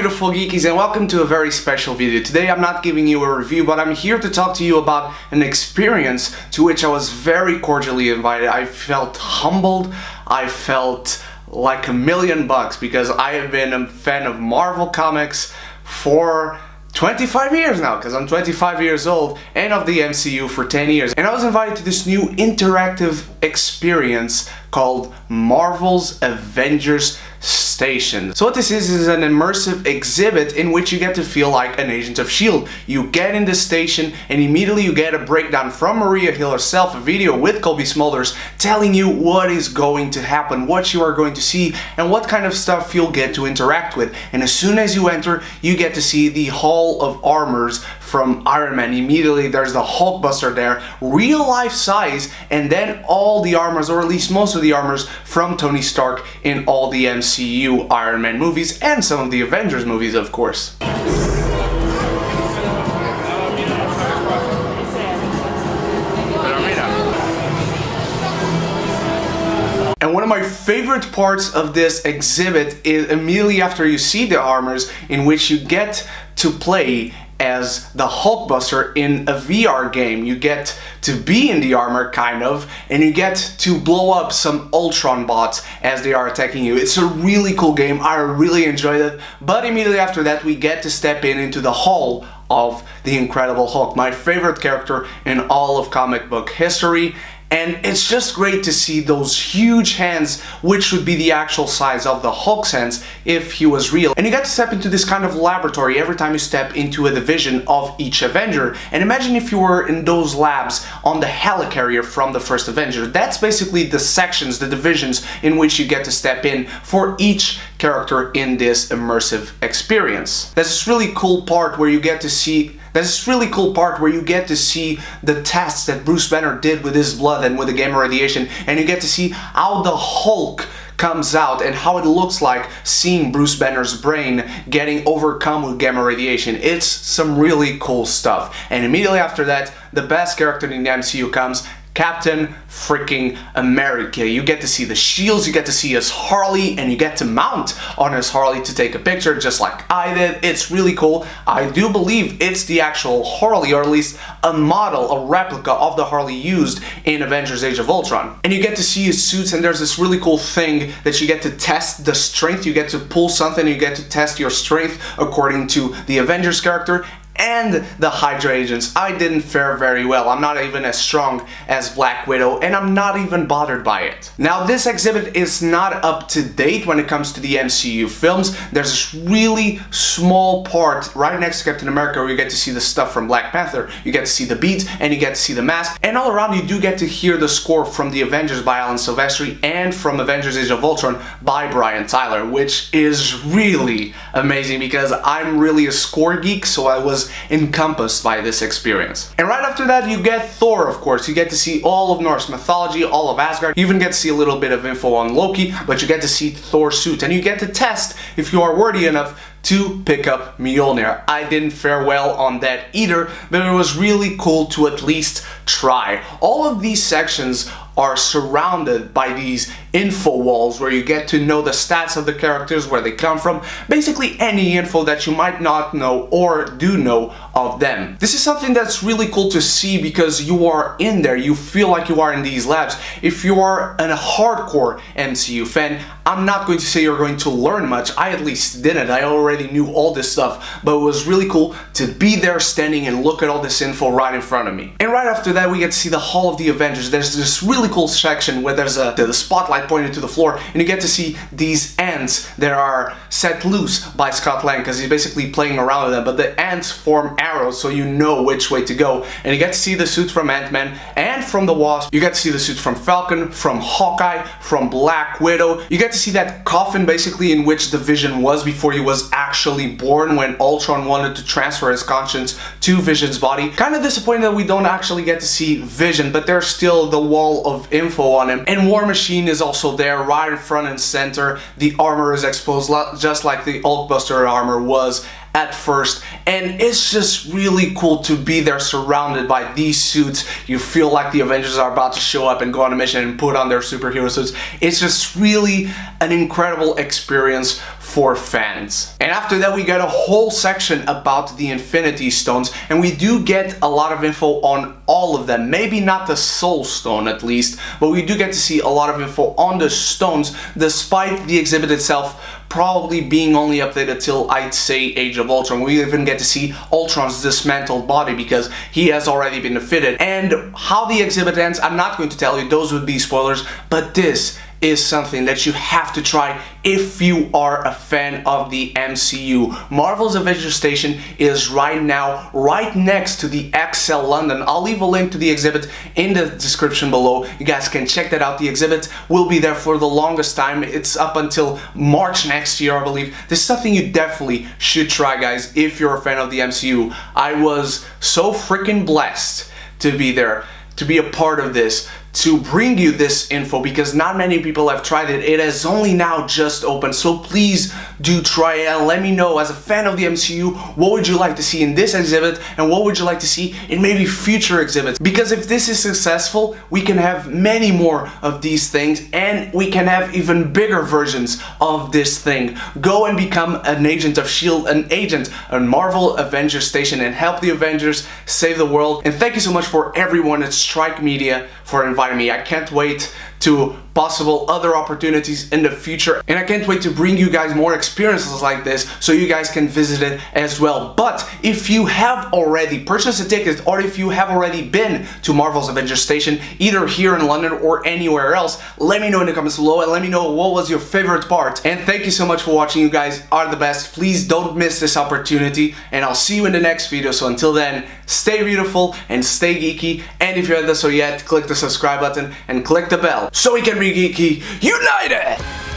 beautiful geekies, and welcome to a very special video. Today I'm not giving you a review, but I'm here to talk to you about an experience to which I was very cordially invited. I felt humbled, I felt like $1,000,000 because I have been a fan of Marvel Comics for 25 years now, because I'm 25 years old, and of the MCU for 10 years. And I was invited to this new interactive experience called Marvel's Avengers S.T.A.T.I.O.N. So what this is an immersive exhibit in which you get to feel like an agent of S.H.I.E.L.D. You get in the station and immediately you get a breakdown from Maria Hill herself, a video with Colby Smulders telling you what is going to happen, what you are going to see, and what kind of stuff you'll get to interact with. And as soon as you enter, you get to see the Hall of Armors from Iron Man. Immediately there's the Hulkbuster there, real life size, and then all the armors, or at least most of the armors, from Tony Stark in all the MCU Iron Man movies and some of the Avengers movies, of course. And one of my favorite parts of this exhibit is immediately after you see the armors, in which you get to play as the Hulkbuster in a VR game. You get to be in the armor, kind of, and you get to blow up some Ultron bots as they are attacking you. It's a really cool game, I really enjoyed it, but immediately after that we get to step into the Hall of the Incredible Hulk, my favorite character in all of comic book history. And it's just great to see those huge hands, which would be the actual size of the Hulk's hands if he was real. And you get to step into this kind of laboratory every time you step into a division of each Avenger. And imagine if you were in those labs on the helicarrier from the first Avenger. That's basically the sections, the divisions in which you get to step in for each character in this immersive experience. There's this really cool part where you get to see the tests that Bruce Banner did with his blood and with the gamma radiation, and you get to see how the Hulk comes out and how it looks like seeing Bruce Banner's brain getting overcome with gamma radiation. It's some really cool stuff. And immediately after that, the best character in the MCU comes, Captain freaking America. You get to see the shields, you get to see his Harley, and you get to mount on his Harley to take a picture just like I did. It's really cool. I do believe it's the actual Harley, or at least a model, a replica of the Harley used in Avengers Age of Ultron. And you get to see his suits, and there's this really cool thing that you get to test the strength. You get to pull something, you get to test your strength according to the Avengers character. And the Hydra agents. I didn't fare very well. I'm not even as strong as Black Widow, and I'm not even bothered by it. Now, this exhibit is not up to date when it comes to the MCU films. There's this really small part right next to Captain America where you get to see the stuff from Black Panther. You get to see the beat, and you get to see the mask. And all around you do get to hear the score from The Avengers by Alan Silvestri and from Avengers Age of Ultron by Brian Tyler, which is really amazing because I'm really a score geek, so I was encompassed by this experience. And right after that you get Thor, of course. You get to see all of Norse mythology, all of Asgard. You even get to see a little bit of info on Loki, but you get to see Thor's suit, and you get to test if you are worthy enough to pick up Mjolnir. I didn't fare well on that either, but it was really cool to at least try. All of these sections are surrounded by these info walls where you get to know the stats of the characters, where they come from, basically any info that you might not know or do know of them. This is something that's really cool to see because you are in there, you feel like you are in these labs. If you are a hardcore MCU fan, I'm not going to say you're going to learn much. I at least didn't. I already knew all this stuff, but it was really cool to be there standing and look at all this info right in front of me. And right after that we get to see the Hall of the Avengers. There's this really cool section where there's the spotlight pointed to the floor, and you get to see these ants that are set loose by Scott Lang because he's basically playing around with them, but the ants form arrows so you know which way to go. And you get to see the suit from Ant-Man and from the Wasp. You get to see the suit from Falcon, from Hawkeye, from Black Widow. You get to see that coffin basically in which the Vision was before he was actually born, when Ultron wanted to transfer his conscience to Vision's body. Kind of disappointed that we don't actually get to see Vision, but there's still the wall of info on him. And War Machine is also there right in front and center. The armor is exposed just like the Hulkbuster armor was at first, and it's just really cool to be there surrounded by these suits. You feel like the Avengers are about to show up and go on a mission and put on their superhero suits. It's just really an incredible experience for fans. And after that we got a whole section about the Infinity Stones, and we do get a lot of info on all of them. Maybe not the Soul Stone at least, but we do get to see a lot of info on the stones, despite the exhibit itself probably being only updated till, I'd say, Age of Ultron. We even get to see Ultron's dismantled body because he has already been defeated. And how the exhibit ends, I'm not going to tell you, those would be spoilers, but this is something that you have to try if you are a fan of the MCU. Marvel's Avengers Station is right now right next to the XL London. I'll leave a link to the exhibit in the description below. You guys can check that out. The exhibit will be there for the longest time. It's up until March next year, I believe. This is something you definitely should try, guys, if you're a fan of the MCU. I was so freaking blessed to be there, to be a part of this, to bring you this info, because not many people have tried it. It has only now just opened, so please do try it and let me know, as a fan of the MCU, what would you like to see in this exhibit and what would you like to see in maybe future exhibits, because if this is successful we can have many more of these things and we can have even bigger versions of this thing. Go and become an agent of S.H.I.E.L.D., an agent on Marvel Avengers Station, and help the Avengers save the world. And thank you so much for everyone at Strike Media for inviting me. I can't wait to possible other opportunities in the future, and I can't wait to bring you guys more experiences like this so you guys can visit it as well. But if you have already purchased a ticket, or if you have already been to Marvel's Avengers Station, either here in London or anywhere else, let me know in the comments below and let me know what was your favorite part. And thank you so much for watching. You guys are the best. Please don't miss this opportunity, and I'll see you in the next video. So until then, stay beautiful and stay geeky, and if you haven't done so yet, click the subscribe button and click the bell so we can be geeky united!